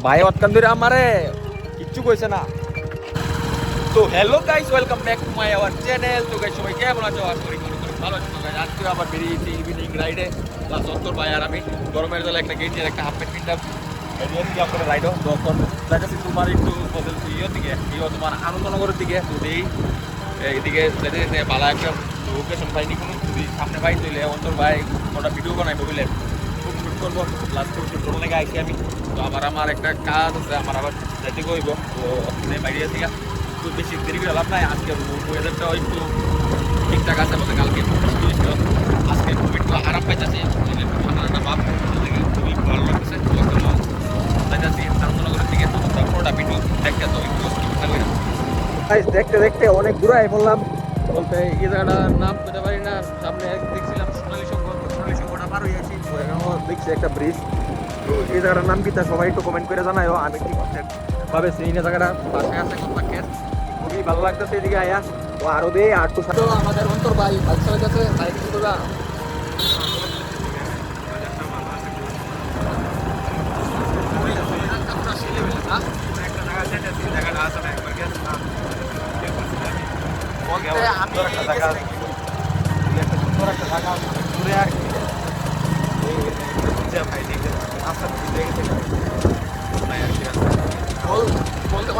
ভাই অতকান ধরে আমারে কিচ্ছু কইছে না। তো hello guys, welcome back to my our channel. তো গাইস সবাই কেমন আছো? আশা করি ভালো আছো গাইস। আজকে আবার বেরিয়েছি ইভিনিং রাইডে। প্লাস অন্তর ভাই আর আমি গরমের জন্য একটা গেঞ্জি আর একটা হাফ প্যান্ট কিনলাম। এদিকে দিয়ে আপনার রাইডও তখন যাইতেছি তোমার একটু বদলছি দিকে তোমার আনন্দনগরের দিকে। যদি এইদিকে যেতে যেতে ভালো একটা লোকেশন পাইনি কোনো, যদি সামনে পাই চলে অন্তর ভাই ওটা ভিডিও বানাইবো বুঝলেন, খুব শুট করবো। প্লাস খুব শুট করবো লেগে আইসি আমি। তো আবার আমার একটা কাজ আছে, আমার আবার যাইতে কইব। তো বাইরে থেকে একটু বেশি দেরি করে লাভ নাই। আজকে ওয়েদারটাও একটু ঠিকঠাক আছে বলতে, কালকে আজকে খুব একটু আরাম পাইতেছি, ঠান্ডা ঠান্ডা ভাব, খুবই ভালো লাগতেছে। যাইতেছি আনন্দনগরের দিকে। পুরোটা ভিডিও দেখতে তো একটু থাকবে না। দেখতে দেখতে অনেক দূরে বললাম বলতে এই জায়গাটার নাম পেতে পারি না। সামনে দেখছিলাম সোনালী সংঘটা পার হয়ে আছি। তো এখানেও দেখছি একটা ব্রিজ। তো এই জায়গাটার নাম কি তা সবাই একটু কমেন্ট করে জানায়ও। আমি কি ভাবে সেই জায়গাটা পাশে আছে কোনটা খেত, খুবই ভালো লাগতেছে এদিকে আয়া। তো আরো দে আর তো আমাদের অন্তর ভাই বাইক চালাইতেছে, বাইক কি করবা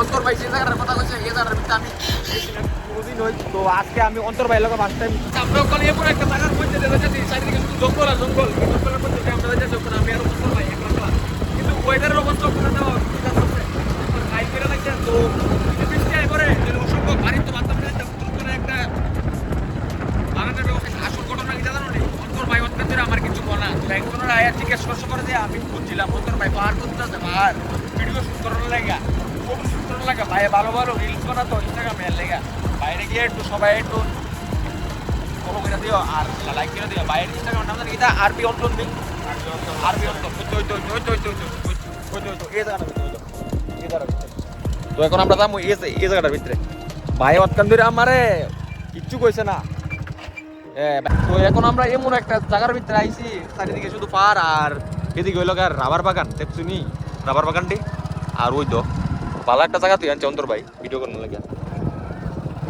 অন্তর ভাই যে জায়গাটার কথা বলছে এই জায়গাটার ভিতরে আমি কোনোদিন হই। তো আজকে আমি অন্তর ভাই লোক ফার্স্ট টাইম আমরা ওখানে এরপর একটা জায়গার মধ্যে যাচ্ছি, চারিদিকে শুধু জঙ্গল আর জঙ্গল। জঙ্গলের মধ্যে আমরা যাচ্ছি ওখানে আমি আর অন্তর ভাই একলা। কিন্তু ওয়েদারের অবস্থা ওখানে দেওয়া হাই করে লাগছে। তো বৃষ্টি আয় করে অসংখ্য বাড়ি তো বাচ্চা একটা বাগানের ব্যবস্থা। আসল ঘটনা কি জানো নেই, অন্তর ভাই অত্যন্ত আমার কিছু বলা। তো একজনের আয়া থেকে স্পর্শ করে দিয়ে আমি বুঝছিলাম অন্তর ভাই পাহাড় করতে আছে, পাহাড় ভিডিও শুট করার লেগা, ছবি শুট করার লেগা। ভাই ভালো ভালো রিলস বানাতো ইনস্টাগ্রামে লেগা। বাইরে গিয়ে একটু সবাই একটু ফলো করে দিও আর লাইক করে দিও। বাইরের ইনস্টাগ্রাম নাম জানি কি আরবি অন্তর দিন, আরবি অন্তর। তো এখন আমরা যাবো এই জায়গাটার ভিতরে। ভাই অতকান ধরে আমারে কিচ্ছু কইছে না। তো এখন আমরা এমন একটা জায়গার ভিতরে আইছি, চারিদিকে শুধু পাহাড় আর এদিকে হইল রাবার বাগান। দেখছো নি রাবার বাগানটি? আর ওই তো ভালো একটা জায়গা তুই আনছে অন্তর ভাই ভিডিও করার লাগে।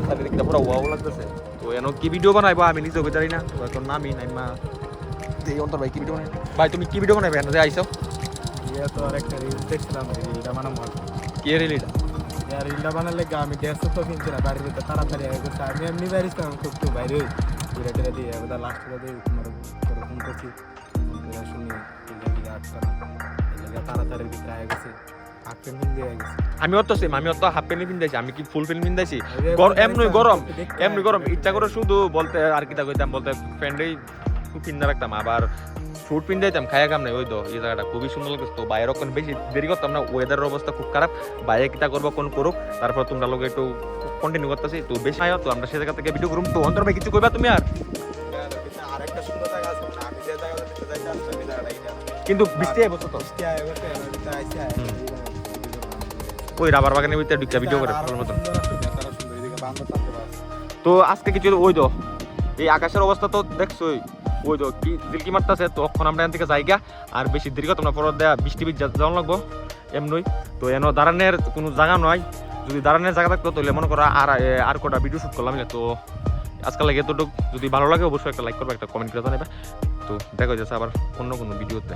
চারিদিকটা পুরো ওয়াও লাগতেছে। তো এন কি ভিডিও বানাইবো আমি নিজেও জানি না। তো এখন নামি নাইমা এই অন্তর ভাই কি ভিডিও বানাই। ভাই তুমি কি ভিডিও বানাইবে এনে আইছো? তো আর একটা রিলস দেখছিলাম, রিলটা বানাবো। কি রিলটা? রিলটা বানালে আমি গ্যাস তো কিনছি না, বাড়ির ভিতরে তাড়াতাড়ি হয়ে গেছে। আমি এমনি বেরিয়েছিলাম খুব একটু বাইরে ঘুরে টুরে দিয়ে এবার লাস্টে দিয়ে তোমার ফোন করছি শুনি তাড়াতাড়ির ভিতরে হয়ে গেছে। আমি অত সেম, আমি অত হাফ প্যান্ট পিন্দাইছি, আমি কি ফুল প্যান্ট পিন্দাইছি। এমনি গরম ইচ্ছা করে শুধু বলতে আর কি তা কইতাম বলতে ফ্রেন্ডই খুব পিন্দা রাখতাম, আবার ফুট পিন্দাইতাম খাইয়া কাম নাই। ওই তো এই জায়গাটা খুবই সুন্দর লাগছে। তো বাইরে ওখানে বেশি দেরি করতাম না, ওয়েদারের অবস্থা খুব খারাপ। বাইরে কিতা করবো কোন করুক, তারপর তোমরা লোক একটু কন্টিনিউ করতেছি। তো বেশি আয় তো আমরা সে জায়গা থেকে ভিডিও করুম। তো অন্তর ভাই কিছু কইবা তুমি? আর আরেকটা সুন্দর জায়গা আছে, আমি যে জায়গাটা কিন্তু বৃষ্টি আইবো তো ওই রাবার বাগানের ভিতরে ঢুকে ভিডিও করে ভালো মতন। তো আজকে কিছু ওই তো এই আকাশের অবস্থা তো দেখছোই, ওই তো কি দিলকি মারতেছে। তখন আমরা এখান থেকে যাইগা আর বেশি দীর্ঘ তোমরা পর দেয়া বৃষ্টি যাওয়া লাগবো এমনই। তো এন দাঁড়ানোর কোনো জায়গা নয়, যদি দাঁড়ানোর জায়গা থাকতো তাহলে মনে করো আর কটা ভিডিও শুট করলাম। তো আজকাল লাগে এতটুকু, যদি ভালো লাগে অবশ্যই একটা লাইক করবে, একটা কমেন্ট করে জানাবে। তো দেখা যাচ্ছে আবার অন্য কোনো ভিডিওতে।